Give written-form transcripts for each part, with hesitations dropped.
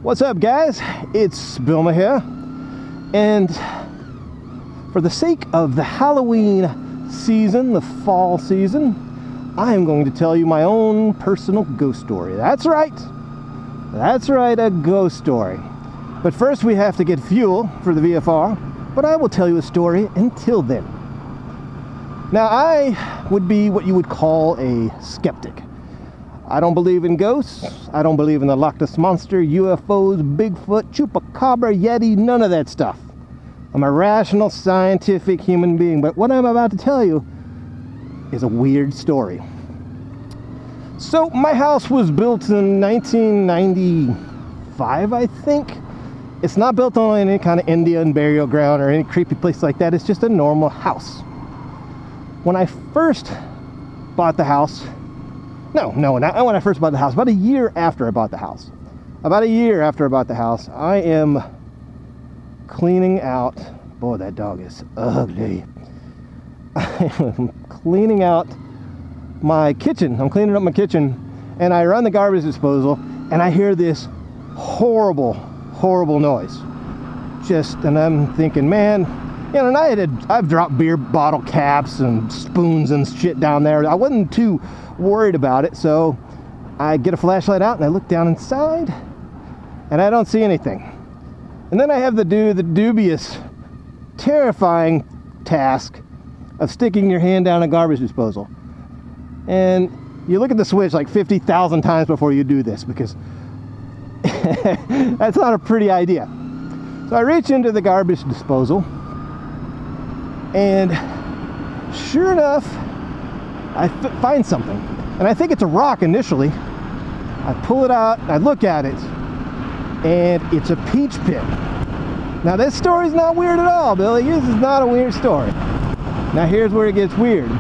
What's up, guys? It's Bilma here, and for the sake of the Halloween season, the fall season, I am going to tell you my own personal ghost story. That's right, a ghost story. But first we have to get fuel for the VFR, but I will tell you a story until then. Now, I would be what you would call a skeptic. I don't believe in ghosts. I don't believe in the Loch Ness Monster, UFOs, Bigfoot, Chupacabra, Yeti, none of that stuff. I'm a rational, scientific human being, but what I'm about to tell you is a weird story. So, my house was built in 1995, I think. It's not built on any kind of Indian burial ground or any creepy place like that. It's just a normal house. When I first bought the house, not when I first bought the house, about a year after I bought the house. I am cleaning out, boy, that dog is ugly. I am cleaning out my kitchen. I'm cleaning up my kitchen, and I run the garbage disposal, and I hear this horrible noise. And I'm thinking, man, you know, and I've dropped beer bottle caps and spoons and shit down there. I wasn't too worried about it, so I get a flashlight out and I look down inside and I don't see anything. And then I have to do the dubious, terrifying task of sticking your hand down a garbage disposal. And you look at the switch like 50,000 times before you do this, because that's not a pretty idea. So I reach into the garbage disposal, and sure enough, I find something, and I think it's a rock initially. I pull it out, I look at it, and it's a peach pit. Now, this story's not weird at all, Billy. This is not a weird story. Now, here's where it gets weird.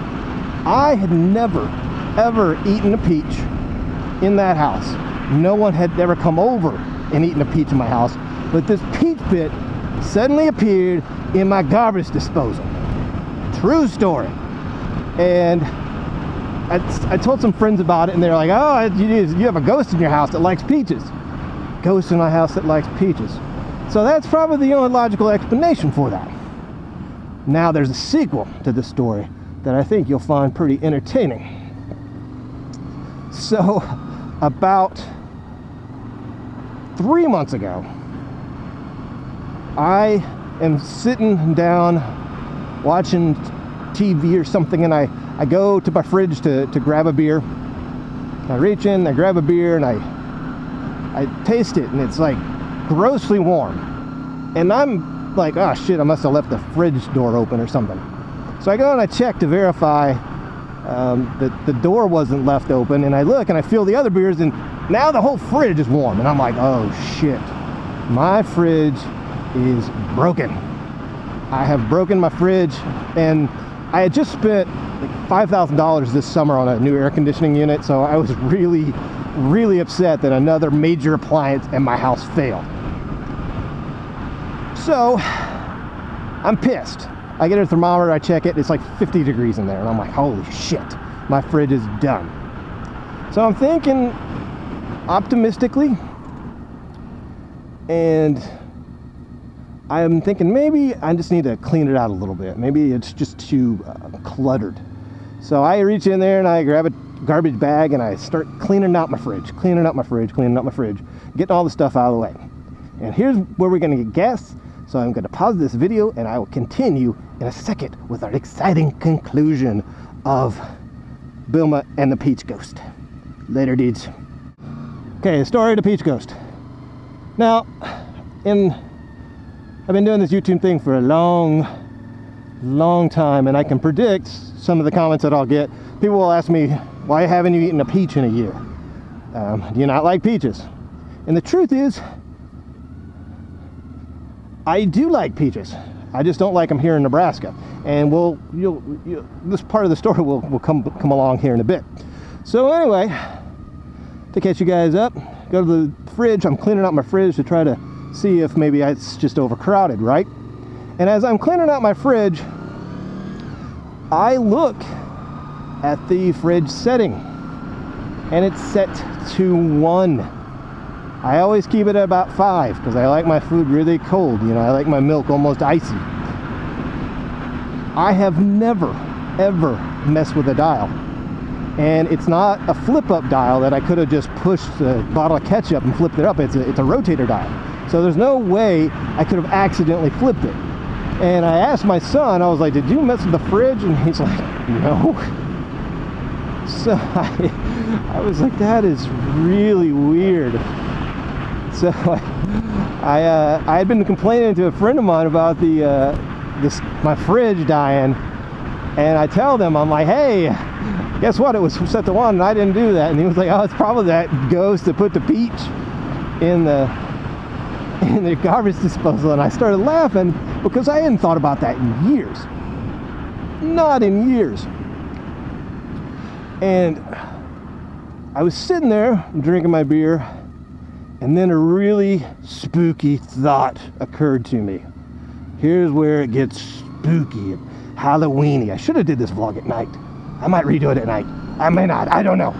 I had never, ever eaten a peach in that house. No one had ever come over and eaten a peach in my house, but this peach pit suddenly appeared in my garbage disposal. True story. And I told some friends about it, and they're like, oh, you have a ghost in your house that likes peaches. Ghost in my house that likes peaches. So that's probably the only logical explanation for that. Now, there's a sequel to this story that I think you'll find pretty entertaining. So, about 3 months ago, I am sitting down watching TV or something, and I go to my fridge to grab a beer. I reach in, I grab a beer, and I taste it, and it's like grossly warm. And I'm like, oh shit, I must have left the fridge door open or something. So I go and I check to verify that the door wasn't left open, and I look and I feel the other beers, and now the whole fridge is warm. And I'm like, oh shit, my fridge is broken. I have broken my fridge, and I had just spent like $5,000 this summer on a new air conditioning unit, so I was really upset that another major appliance in my house failed. So I'm pissed. I get a thermometer, I check it, it's like 50 degrees in there, and I'm like, holy shit, my fridge is done. So I'm thinking optimistically, and I'm thinking maybe I just need to clean it out a little bit. Maybe it's just too cluttered. So I reach in there and I grab a garbage bag and I start cleaning out my fridge, getting all the stuff out of the way. And here's where we're gonna get gas. So I'm gonna pause this video and I will continue in a second with our exciting conclusion of Bilma and the Peach Ghost. Later, dudes. Okay, the story of the Peach Ghost. Now, I've been doing this YouTube thing for a long time, and I can predict some of the comments that I'll get. People will ask me, why haven't you eaten a peach in a year? Do you not like peaches? And the truth is, I do like peaches. I just don't like them here in Nebraska. And this part of the story will come along here in a bit. So anyway, to catch you guys up, go to the fridge. I'm cleaning out my fridge to try to see if maybe it's just overcrowded, right? And as I'm cleaning out my fridge, I look at the fridge setting, and it's set to 1. I always keep it at about 5 because I like my food really cold. You know, I like my milk almost icy. I have never, ever messed with a dial. And it's not a flip-up dial that I could have just pushed a bottle of ketchup and flipped it up. It's a rotator dial. So there's no way I could have accidentally flipped it. And I asked my son, I was like, did you mess with the fridge? And he's like, no. So I was like, that is really weird. So I had been complaining to a friend of mine about my fridge dying, and I tell them, I'm like, hey, guess what? It was set to 1 and I didn't do that. And he was like, oh, it's probably that ghost that put the peach in the garbage disposal. And I started laughing because I hadn't thought about that in years. Not in years. And I was sitting there drinking my beer, and then a really spooky thought occurred to me. Here's where it gets spooky and Halloweeny. I should have did this vlog at night. I might redo it at night. I may not. I don't know.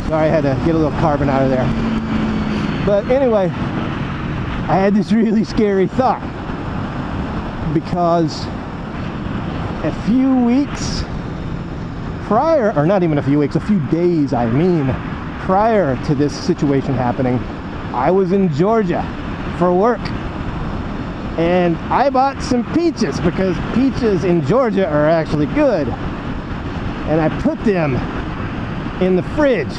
Sorry, I had to get a little carbon out of there. But anyway, I had this really scary thought because a few weeks prior, or not even a few weeks, a few days, I mean, prior to this situation happening, I was in Georgia for work. And I bought some peaches because peaches in Georgia are actually good. And I put them in the fridge.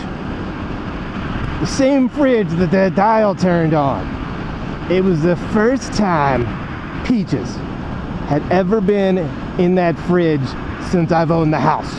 The same fridge that the dial turned on. It was the first time peaches had ever been in that fridge since I've owned the house.